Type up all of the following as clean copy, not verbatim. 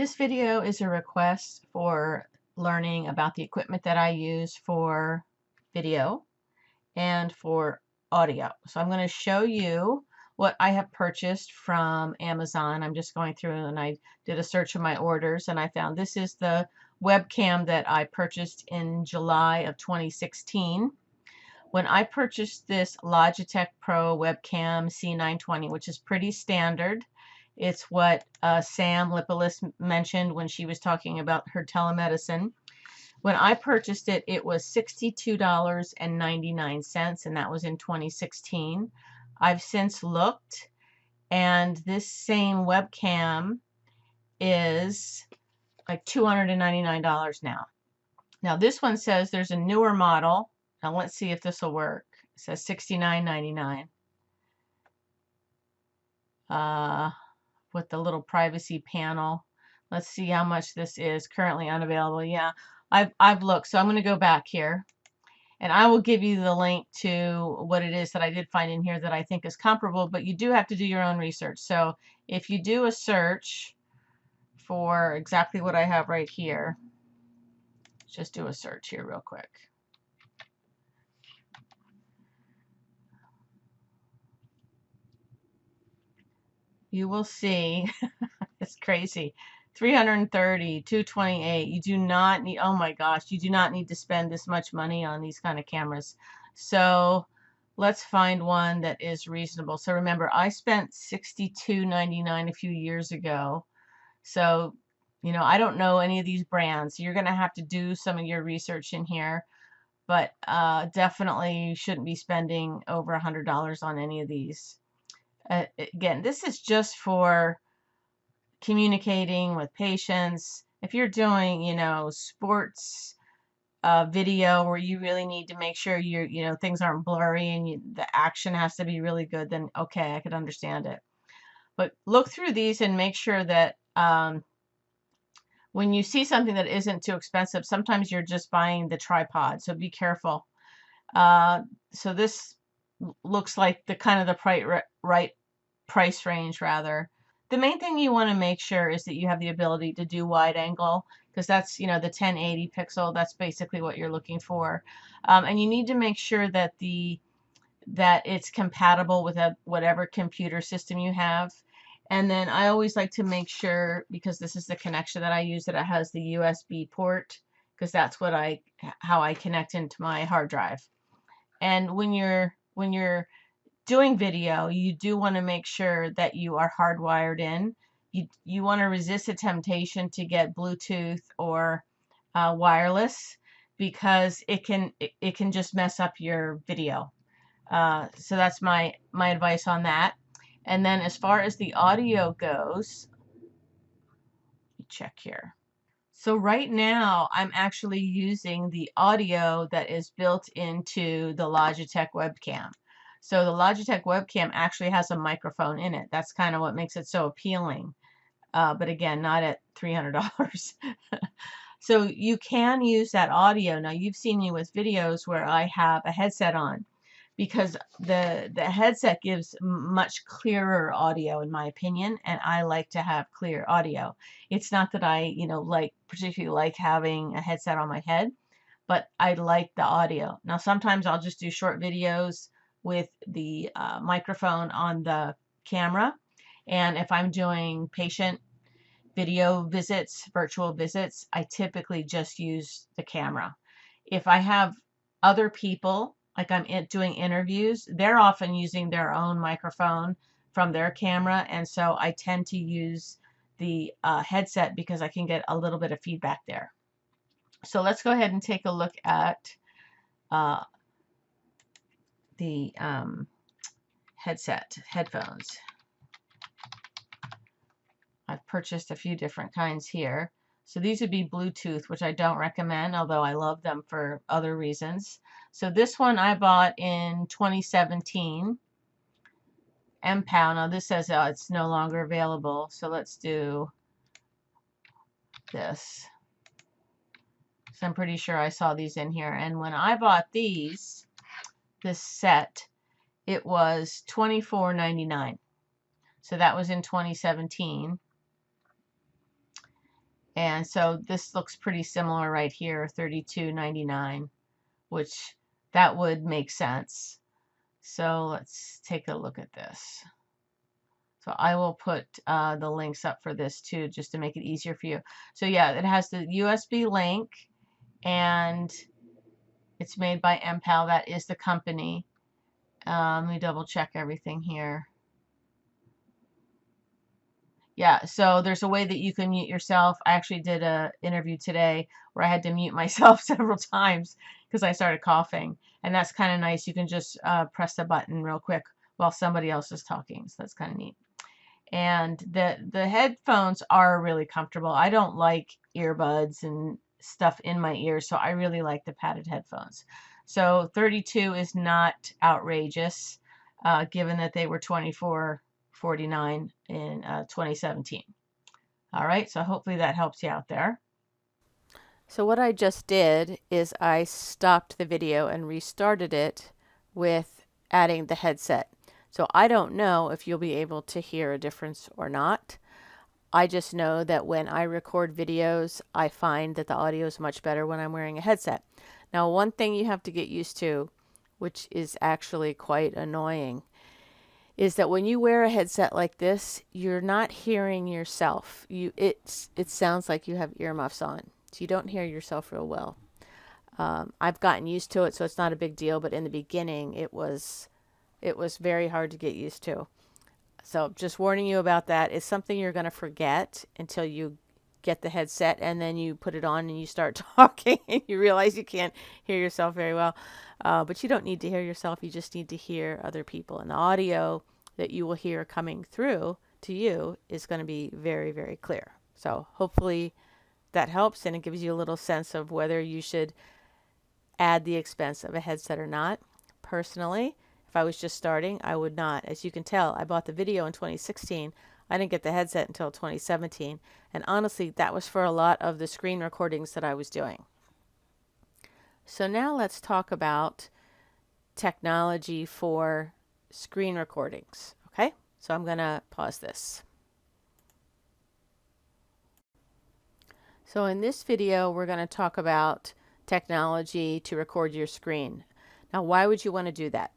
This video is a request for learning about the equipment that I use for video and for audio. So I'm going to show you what I have purchased from Amazon. I'm just going through and I did a search of my orders and I found this is the webcam that I purchased in July of 2016. When I purchased this Logitech Pro webcam C920, which is pretty standard, it's what Sam Lipolis mentioned when she was talking about her telemedicine. When I purchased it, it was $62.99, and that was in 2016. I've since looked, and this same webcam is like $299 now. Now this one says there's a newer model. Now let's see if this will work. It says $69.99. With the little privacy panel. Let's see how much this is. Currently unavailable. Yeah, I've looked. So I'm going to go back here and I will give you the link to what it is that I did find in here that I think is comparable, but you do have to do your own research. So if you do a search for exactly what I have right here, just do a search here real quick. You will see, it's crazy, 330, 228. You do not need, oh my gosh, you do not need to spend this much money on these kind of cameras. So let's find one that is reasonable. So remember, I spent $62.99 a few years ago. So, you know, I don't know any of these brands. You're going to have to do some of your research in here, but definitely shouldn't be spending over $100 on any of these. Again, this is just for communicating with patients. If you're doing, you know, sports video where you really need to make sure things aren't blurry and the action has to be really good, then okay, I could understand it. But look through these and make sure that when you see something that isn't too expensive, sometimes you're just buying the tripod, so be careful. So this looks like the kind of the right price range rather. The main thing you want to make sure is that you have the ability to do wide angle, because that's, you know, the 1080 pixel, that's basically what you're looking for. And you need to make sure that it's compatible with whatever computer system you have. And then I always like to make sure, because this is the connection that I use, that it has the USB port, because that's how I connect into my hard drive. And when you're doing video, you do want to make sure that you are hardwired in. You want to resist the temptation to get Bluetooth or wireless, because it can just mess up your video. So that's my advice on that. And then as far as the audio goes, let me check here. So right now I'm actually using the audio that is built into the Logitech webcam. So the Logitech webcam actually has a microphone in it. That's kind of what makes it so appealing. But again, not at $300. So you can use that audio. Now you've seen me with videos where I have a headset on, because the headset gives much clearer audio in my opinion, and I like to have clear audio. It's not that I, particularly like having a headset on my head, but I like the audio. Now sometimes I'll just do short videos with the microphone on the camera, and if I'm doing patient video visits, virtual visits, I typically just use the camera. If I have other people, like I'm doing interviews, they're often using their own microphone from their camera, and so I tend to use the headset because I can get a little bit of feedback there. So let's go ahead and take a look at the headphones. I've purchased a few different kinds here. So these would be Bluetooth, which I don't recommend, although I love them for other reasons. So this one I bought in 2017. Mpow. Now this says it's no longer available. So let's do this. So I'm pretty sure I saw these in here. And when I bought this set, it was $24.99. So that was in 2017. And so this looks pretty similar right here, $32.99, which that would make sense. So let's take a look at this. So I will put the links up for this too, just to make it easier for you. So yeah, it has the USB link, and it's made by Mpow. That is the company. Let me double check everything here. Yeah, so there's a way that you can mute yourself. I actually did an interview today where I had to mute myself several times because I started coughing. And that's kind of nice. You can just press the button real quick while somebody else is talking. So that's kind of neat. And the headphones are really comfortable. I don't like earbuds and stuff in my ears, so I really like the padded headphones. So 32 is not outrageous, given that they were $24.49 in 2017. All right, so hopefully that helps you out there. So what I just did is I stopped the video and restarted it with adding the headset. So I don't know if you'll be able to hear a difference or not. I just know that when I record videos, I find that the audio is much better when I'm wearing a headset. Now, one thing you have to get used to, which is actually quite annoying, is that when you wear a headset like this, you're not hearing yourself. It sounds like you have earmuffs on, so you don't hear yourself real well. I've gotten used to it, so it's not a big deal. But in the beginning, it was very hard to get used to. So just warning you about that. It's something you're going to forget until you get the headset, and then you put it on and you start talking and you realize you can't hear yourself very well. But you don't need to hear yourself. You just need to hear other people. And the audio that you will hear coming through to you is going to be very, very clear. So hopefully that helps, and it gives you a little sense of whether you should add the expense of a headset or not. Personally, if I was just starting, I would not. As you can tell, I bought the video in 2016. I didn't get the headset until 2017. And honestly, that was for a lot of the screen recordings that I was doing. So now let's talk about technology for screen recordings. Okay, so I'm going to pause this. So in this video, we're going to talk about technology to record your screen. Now, why would you want to do that?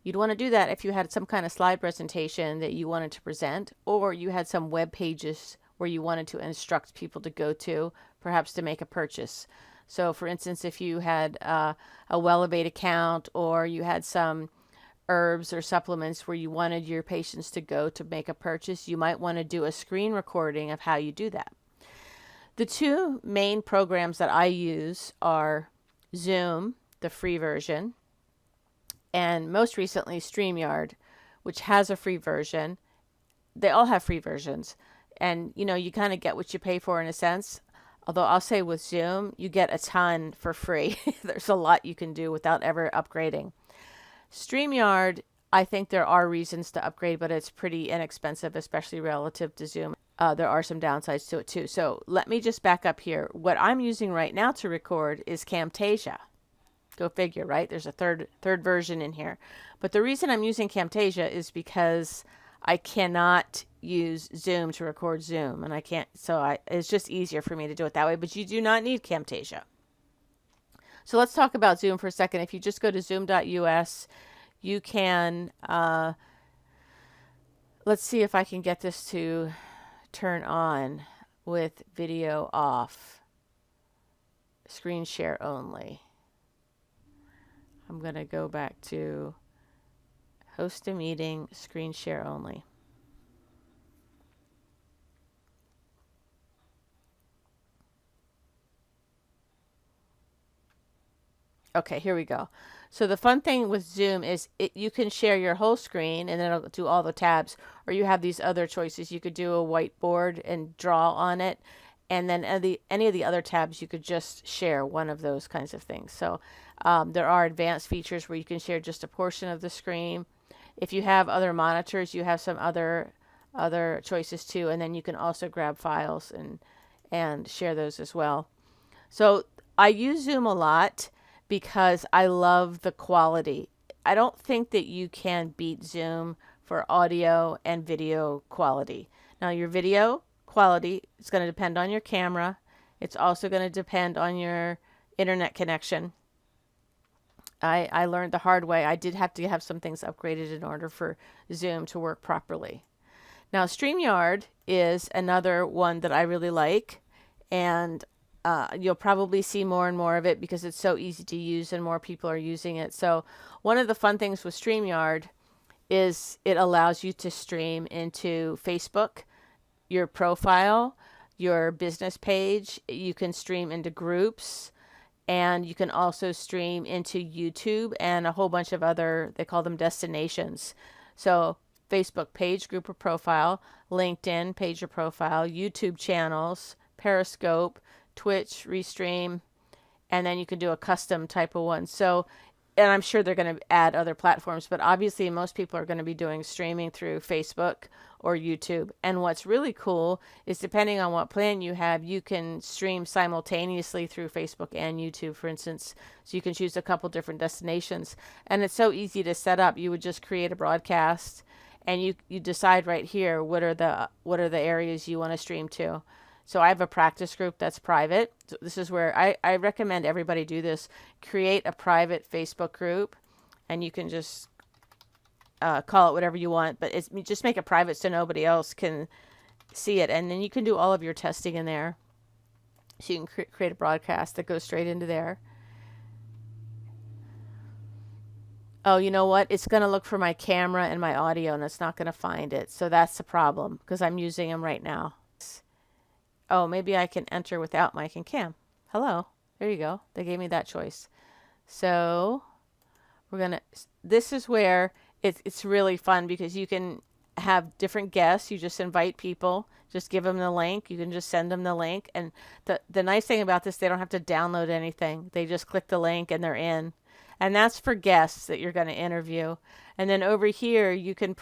You'd want to do that if you had some kind of slide presentation that you wanted to present, or you had some web pages where you wanted to instruct people to go to, perhaps to make a purchase. So for instance, if you had a Elevate account, or you had some herbs or supplements where you wanted your patients to go to make a purchase, you might want to do a screen recording of how you do that. The two main programs that I use are Zoom, the free version, and most recently StreamYard, which has a free version. They all have free versions, and you kind of get what you pay for in a sense. Although I'll say with Zoom, you get a ton for free. There's a lot you can do without ever upgrading. StreamYard, I think there are reasons to upgrade, but it's pretty inexpensive, especially relative to Zoom. There are some downsides to it too. So let me just back up here. What I'm using right now to record is Camtasia. Go figure, right? There's a third version in here. But the reason I'm using Camtasia is because I cannot use Zoom to record Zoom, and I can't. So it's just easier for me to do it that way. But you do not need Camtasia. So let's talk about Zoom for a second. If you just go to zoom.us, you can. Let's see if I can get this to turn on with video off. Screen share only. I'm going to go back to host a meeting, screen share only. Okay, here we go. So the fun thing with Zoom is you can share your whole screen and then it'll do all the tabs, or you have these other choices. You could do a whiteboard and draw on it, and then any of the other tabs you could just share one of those kinds of things. So there are advanced features where you can share just a portion of the screen. If you have other monitors, you have some other choices too, and then you can also grab files and share those as well. So I use Zoom a lot because I love the quality. I don't think that you can beat Zoom for audio and video quality. Now, your video quality. It's going to depend on your camera. It's also going to depend on your internet connection. I learned the hard way. I did have to have some things upgraded in order for Zoom to work properly. Now, StreamYard is another one that I really like, and you'll probably see more and more of it because it's so easy to use and more people are using it. So one of the fun things with StreamYard is it allows you to stream into Facebook, your profile, your business page. You can stream into groups, and you can also stream into YouTube and a whole bunch of other, they call them destinations. So Facebook page, group or profile, LinkedIn page or profile, YouTube channels, Periscope, Twitch, Restream, and then you can do a custom type of one. So, and I'm sure they're going to add other platforms, but obviously most people are going to be doing streaming through Facebook or YouTube. And what's really cool is depending on what plan you have, you can stream simultaneously through Facebook and YouTube, for instance. So you can choose a couple different destinations. And it's so easy to set up. You would just create a broadcast and you decide right here what are the areas you want to stream to. So I have a practice group that's private. So this is where I recommend everybody do this. Create a private Facebook group, and you can just call it whatever you want, but just make it private so nobody else can see it. And then you can do all of your testing in there. So you can create a broadcast that goes straight into there. Oh, you know what? It's going to look for my camera and my audio, and it's not going to find it. So that's the problem because I'm using them right now. Oh, maybe I can enter without mic and cam. Hello. There you go. They gave me that choice. So we're going to, this is where it's really fun because you can have different guests. You just invite people, just give them the link. You can just send them the link. And the nice thing about this, they don't have to download anything. They just click the link and they're in. And that's for guests that you're going to interview. And then over here, you can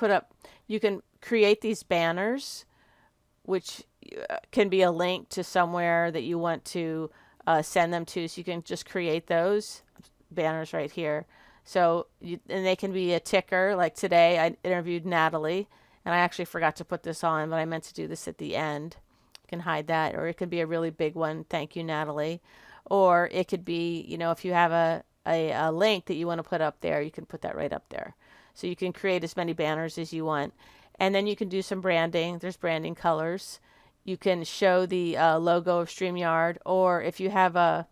create these banners, which can be a link to somewhere that you want to send them to. So you can just create those banners right here. So, and they can be a ticker. Like today, I interviewed Natalie, and I actually forgot to put this on, but I meant to do this at the end. You can hide that, or it could be a really big one. Thank you, Natalie. Or it could be, if you have a link that you want to put up there, you can put that right up there. So you can create as many banners as you want. And then you can do some branding. There's branding colors. You can show the logo of StreamYard, or if you have a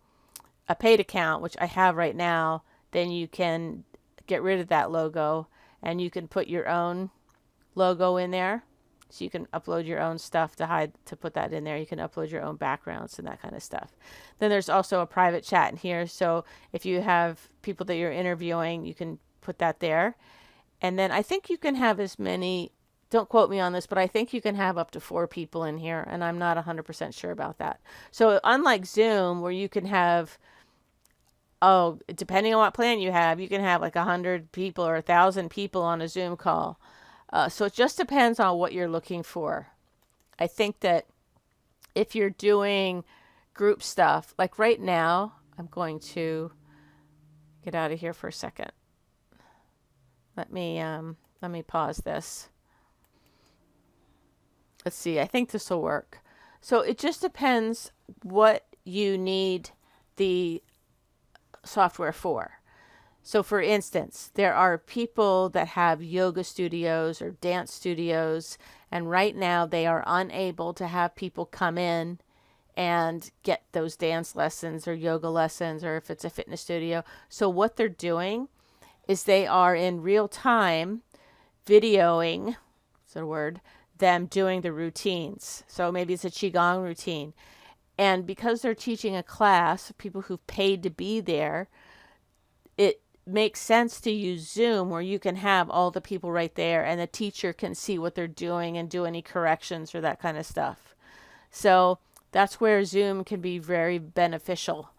paid account, which I have right now, then you can get rid of that logo and you can put your own logo in there. So you can upload your own stuff to put that in there. You can upload your own backgrounds and that kind of stuff. Then there's also a private chat in here. So if you have people that you're interviewing, you can put that there. And then I think you can have as many, don't quote me on this, but I think you can have up to 4 people in here. And I'm not 100% sure about that. So unlike Zoom, where you can have, depending on what plan you can have like 100 people or 1,000 people on a Zoom call. So it just depends on what you're looking for. I think that if you're doing group stuff, like right now, I'm going to get out of here for a second. Let me pause this. Let's see. I think this will work. So it just depends what you need the software for. So for instance, there are people that have yoga studios or dance studios, and right now they are unable to have people come in and get those dance lessons or yoga lessons, or if it's a fitness studio. So what they're doing is they are in real time videoing, is that a word, them doing the routines. So maybe it's a Qigong routine. And because they're teaching a class, people who've paid to be there, it makes sense to use Zoom where you can have all the people right there and the teacher can see what they're doing and do any corrections or that kind of stuff. So that's where Zoom can be very beneficial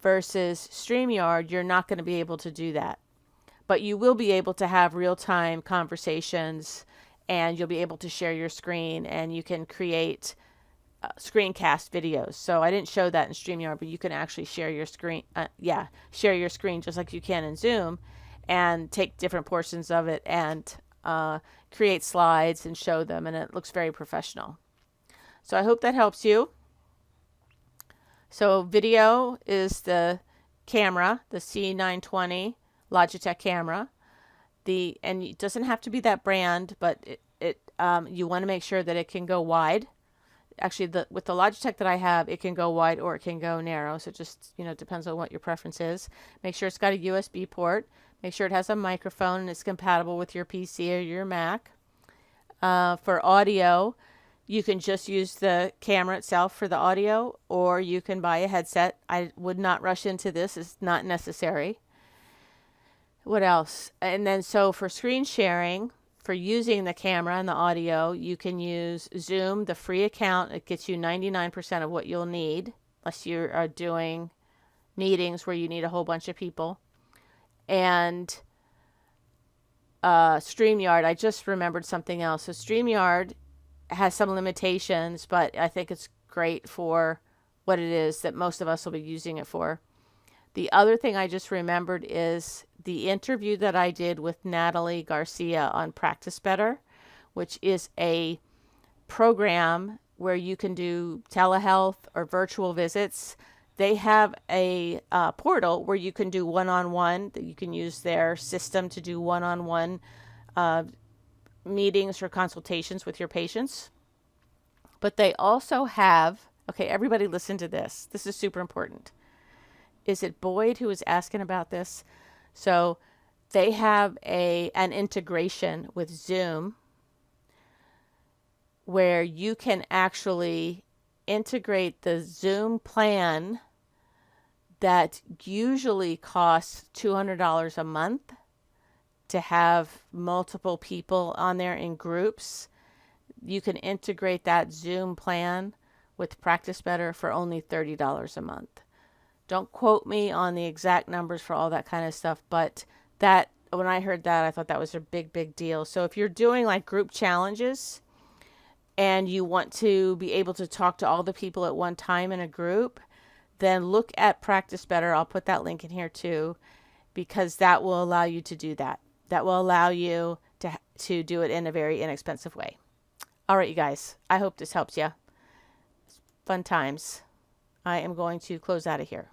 versus StreamYard. You're not going to be able to do that, but you will be able to have real-time conversations and you'll be able to share your screen and you can create screencast videos. So I didn't show that in StreamYard, but you can actually share your screen. Share your screen just like you can in Zoom and take different portions of it and create slides and show them. And it looks very professional. So I hope that helps you. So video is the camera, the C920 Logitech camera. And it doesn't have to be that brand, but you want to make sure that it can go wide. Actually, with the Logitech that I have, it can go wide or it can go narrow. So it just, depends on what your preference is. Make sure it's got a USB port. Make sure it has a microphone and it's compatible with your PC or your Mac. For audio, you can just use the camera itself for the audio, or you can buy a headset. I would not rush into this. It's not necessary. What else? And then so for screen sharing, for using the camera and the audio, you can use Zoom, the free account. It gets you 99% of what you'll need, unless you are doing meetings where you need a whole bunch of people. And StreamYard, I just remembered something else. So StreamYard has some limitations, but I think it's great for what it is that most of us will be using it for. The other thing I just remembered is the interview that I did with Natalie Garcia on Practice Better, which is a program where you can do telehealth or virtual visits. They have a portal where you can do one-on-one, that you can use their system to do one-on-one meetings or consultations with your patients. But they also have, okay, everybody listen to this. This is super important. Is it Boyd who was asking about this? So they have an integration with Zoom where you can actually integrate the Zoom plan that usually costs $200 a month to have multiple people on there in groups. You can integrate that Zoom plan with Practice Better for only $30 a month. Don't quote me on the exact numbers for all that kind of stuff, but that, when I heard that, I thought that was a big, big deal. So if you're doing like group challenges and you want to be able to talk to all the people at one time in a group, then look at Practice Better. I'll put that link in here too, because that will allow you to do that. That will allow you to do it in a very inexpensive way. All right, you guys, I hope this helps you. Fun times. I am going to close out of here.